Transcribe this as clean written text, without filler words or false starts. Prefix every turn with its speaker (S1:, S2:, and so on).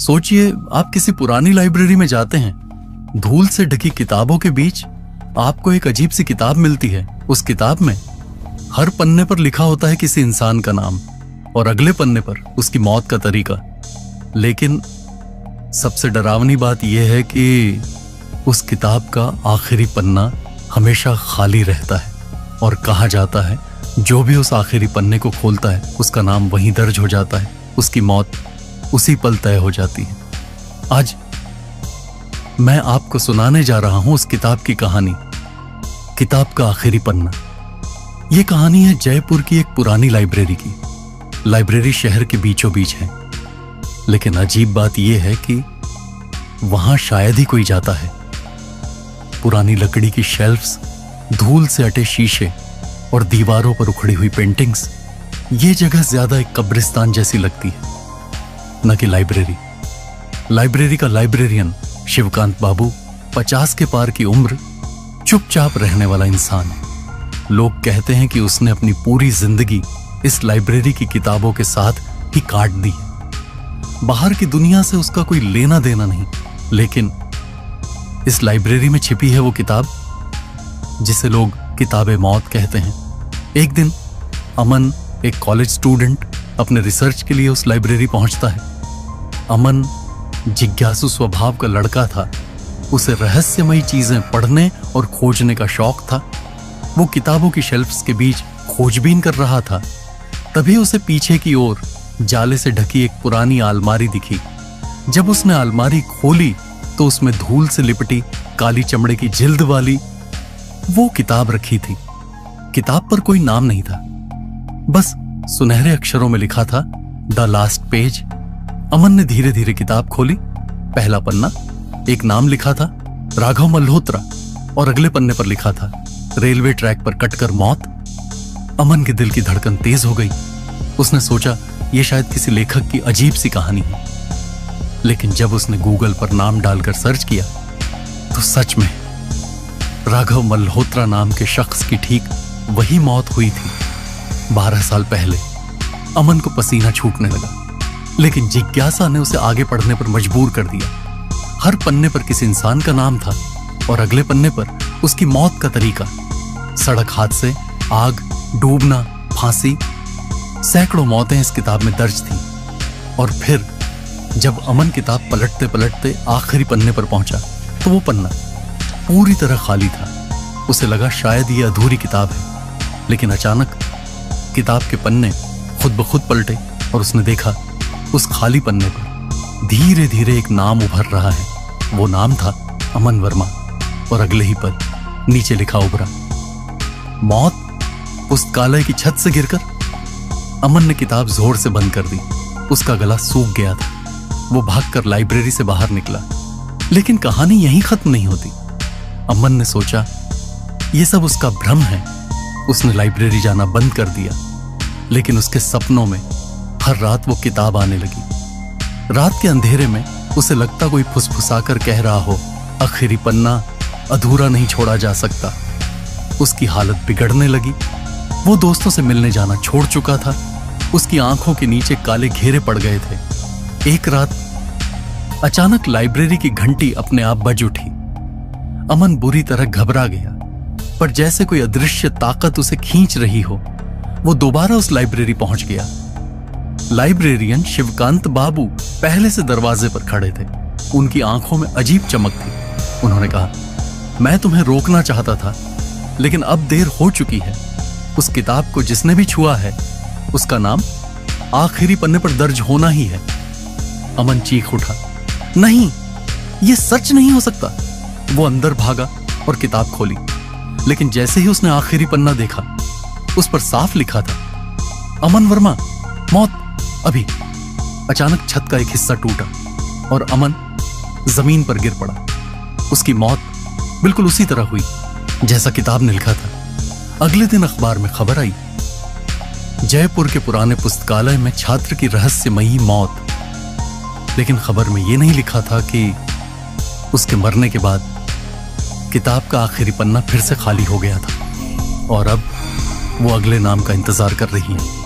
S1: सोचिए, आप किसी पुरानी लाइब्रेरी में जाते हैं। धूल से ढकी किताबों के बीच आपको एक अजीब सी किताब मिलती है। उस किताब में हर पन्ने पर लिखा होता है किसी इंसान का नाम और अगले पन्ने पर उसकी मौत का तरीका। लेकिन सबसे डरावनी बात यह है कि उस किताब का आखिरी पन्ना हमेशा खाली रहता है और कहा जाता है जो भी उस आखिरी पन्ने को खोलता है उसका नाम वहीं दर्ज हो जाता है, उसकी मौत उसी पल तय हो जाती है। आज मैं आपको सुनाने जा रहा हूं उस किताब की कहानी, किताब का आखिरी पन्ना। यह कहानी है जयपुर की एक पुरानी लाइब्रेरी की। लाइब्रेरी शहर के बीचों बीच है, लेकिन अजीब बात यह है कि वहां शायद ही कोई जाता है। पुरानी लकड़ी की शेल्फ्स, धूल से अटे शीशे और दीवारों पर उखड़ी हुई पेंटिंग्स, ये जगह ज्यादा एक कब्रिस्तान जैसी लगती है, न कि लाइब्रेरी। लाइब्रेरी का लाइब्रेरियन शिवकांत बाबू 50 के पार की उम्र, चुपचाप रहने वाला इंसान है। लोग कहते हैं कि उसने अपनी पूरी जिंदगी इस लाइब्रेरी की किताबों के साथ ही काट दी है। बाहर की दुनिया से उसका कोई लेना देना नहीं, लेकिन इस लाइब्रेरी में छिपी है वो किताब जिसे लोग किताबे मौत कहते हैं। एक दिन अमन, एक कॉलेज स्टूडेंट, अपने रिसर्च के लिए उस लाइब्रेरी पहुंचता है। अमन जिज्ञासु स्वभाव का लड़का था। उसे रहस्यमयी चीजें पढ़ने और खोजने का शौक था। वो किताबों की शेल्फ्स के बीच खोजबीन कर रहा था। तभी उसे पीछे की ओर जाले से ढकी एक पुरानी अलमारी दिखी। जब उसने अलमारी खोली तो उसमें धूल से लिपटी काली चमड़े की जिल्द वाली वो किताब रखी थी। किताब पर कोई नाम नहीं था, बस सुनहरे अक्षरों में लिखा था द लास्ट पेज। अमन ने धीरे धीरे किताब खोली। पहला पन्ना, एक नाम लिखा था राघव मल्होत्रा और अगले पन्ने पर लिखा था रेलवे ट्रैक पर कटकर मौत। अमन के दिल की धड़कन तेज हो गई। उसने सोचा यह शायद किसी लेखक की अजीब सी कहानी है। लेकिन जब उसने गूगल पर नाम डालकर सर्च किया तो सच में राघव मल्होत्रा नाम के शख्स की ठीक वही मौत हुई थी 12 साल पहले। अमन को पसीना छूटने लगा, लेकिन जिज्ञासा ने उसे आगे पढ़ने पर मजबूर कर दिया। हर पन्ने पर किसी इंसान का नाम था और अगले पन्ने पर उसकी मौत का तरीका। सड़क हादसे, आग, डूबना, फांसी, सैकड़ों मौतें इस किताब में दर्ज थीं। और फिर जब अमन किताब पलटते पलटते आखिरी पन्ने पर पहुंचा तो वो पन्ना पूरी तरह खाली था। उसे लगा शायद ये अधूरी किताब है, लेकिन अचानक किताब के पन्ने खुद ब खुद पलटे और उसने देखा उस खाली पन्ने पर धीरे धीरे एक नाम उभर रहा है। वो नाम था अमन वर्मा और अगले ही पल नीचे लिखा उभरा मौत। पुस्तकालय की छत से गिरकर अमन ने किताब जोर से बंद कर दी। उसका गला सूख गया था। वो भागकर लाइब्रेरी से बाहर निकला, लेकिन कहानी यहीं खत्म नहीं होती। अमन ने सोचा यह सब उसका भ्रम है। उसने लाइब्रेरी जाना बंद कर दिया, लेकिन उसके सपनों में हर रात वो किताब आने लगी। रात के अंधेरे में उसे लगता कोई फुसफुसाकर कह रहा हो, आखिरी पन्ना अधूरा नहीं छोड़ा जा सकता। उसकी हालत बिगड़ने लगी। वो दोस्तों से मिलने जाना छोड़ चुका था। उसकी आंखों के नीचे काले घेरे पड़ गए थे। एक रात अचानक लाइब्रेरी की घंटी अपने आप बज उठी। अमन बुरी तरह घबरा गया, पर जैसे कोई अदृश्य ताकत उसे खींच रही हो, वो दोबारा उस लाइब्रेरी पहुंच गया। लाइब्रेरियन शिवकांत बाबू पहले से दरवाजे पर खड़े थे। उनकी आंखों में अजीब चमक थी। उन्होंने कहा, मैं तुम्हें रोकना चाहता था, लेकिन अब देर हो चुकी है। उस किताब को जिसने भी छुआ है उसका नाम आखिरी पन्ने पर दर्ज होना ही है। अमन चीख उठा, नहीं, यह सच नहीं हो सकता। वो अंदर भागा और किताब खोली, लेकिन जैसे ही उसने आखिरी पन्ना देखा, उस पर साफ लिखा था अमन वर्मा, मौत अभी। अचानक छत का एक हिस्सा टूटा और अमन जमीन पर गिर पड़ा। उसकी मौत बिल्कुल उसी तरह हुई जैसा किताब ने लिखा था। अगले दिन अखबार में खबर आई, जयपुर के पुराने पुस्तकालय में छात्र की रहस्यमयी मौत। लेकिन खबर में यह नहीं लिखा था कि उसके मरने के बाद किताब का आखिरी पन्ना फिर से खाली हो गया था और अब वो अगले नाम का इंतजार कर रही है।